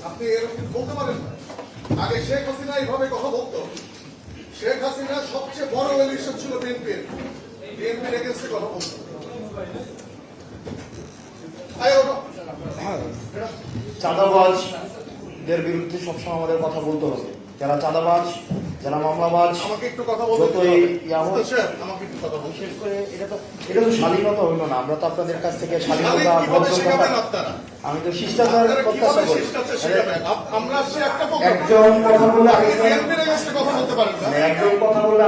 আপনি এরকম বলতে পারেন না। আগে শেখ হাসিনা এইভাবে কথা বলতো। শেখ হাসিনা সবচেয়ে বড় এলিশন ছিল বিএনপির এগেন্সটে কথা বলতো। চাঁদাবাজদের বিরুদ্ধে সবসময় আমাদের কথা বলতে হবে। যারা চাঁদাবাজ, যারা মামলাবাজ, আমাকে একটু কথা বলতে বিশেষ করে এটা তো শালীনতা হইল না। আমরা তো আপনাদের কাছ থেকে শালীনতা, আমি তো শিষ্টাচার প্রত্যাশা করি। একজন কথা বললে একজন কথা বললে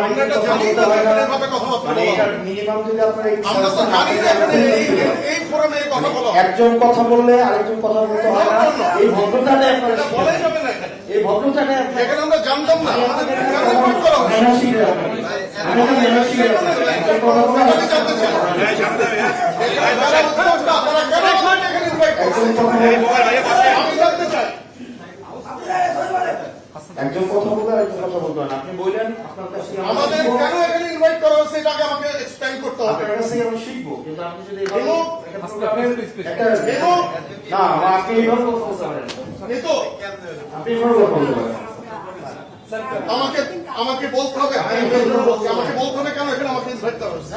মিনিমাম যদি আপনার একজন কথা বললে আরেকজন কথা বলতে হয় না। এই ভদ্রতাটা আপনারা এই ভদ্রতাটা এখানে আমরা জানতাম না। একজন কথা বলতে আরেকজন কথা বলতে হয় না। আপনি বললেন আপনার কাছে আমাদের কেন এখানে ইনভাইট করা হচ্ছে এটাকে আমাকে এক্সপ্লেইন করতে হবে। আপনার কাছে আমি শিখবো, কিন্তু আপনি যদি না আপনি এইভাবে কথা বলতে পারেন, আপনি এইভাবে কথা বলতে পারেন। আমাকে বলতে হবে, আমাকে বলতে হবে কেন এখানে আমাকে ইনভাইট করা হচ্ছে।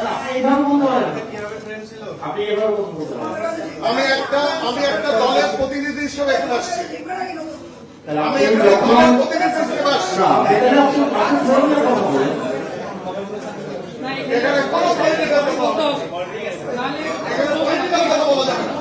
আমি একটা দলের প্রতিনিধি হিসেবে এখানে আসছি। আমি একটা দলের প্রতিনিধি হিসেবে আসছি। এখানে কোনো পলিটিক্যাল কথা বলা যাবে না।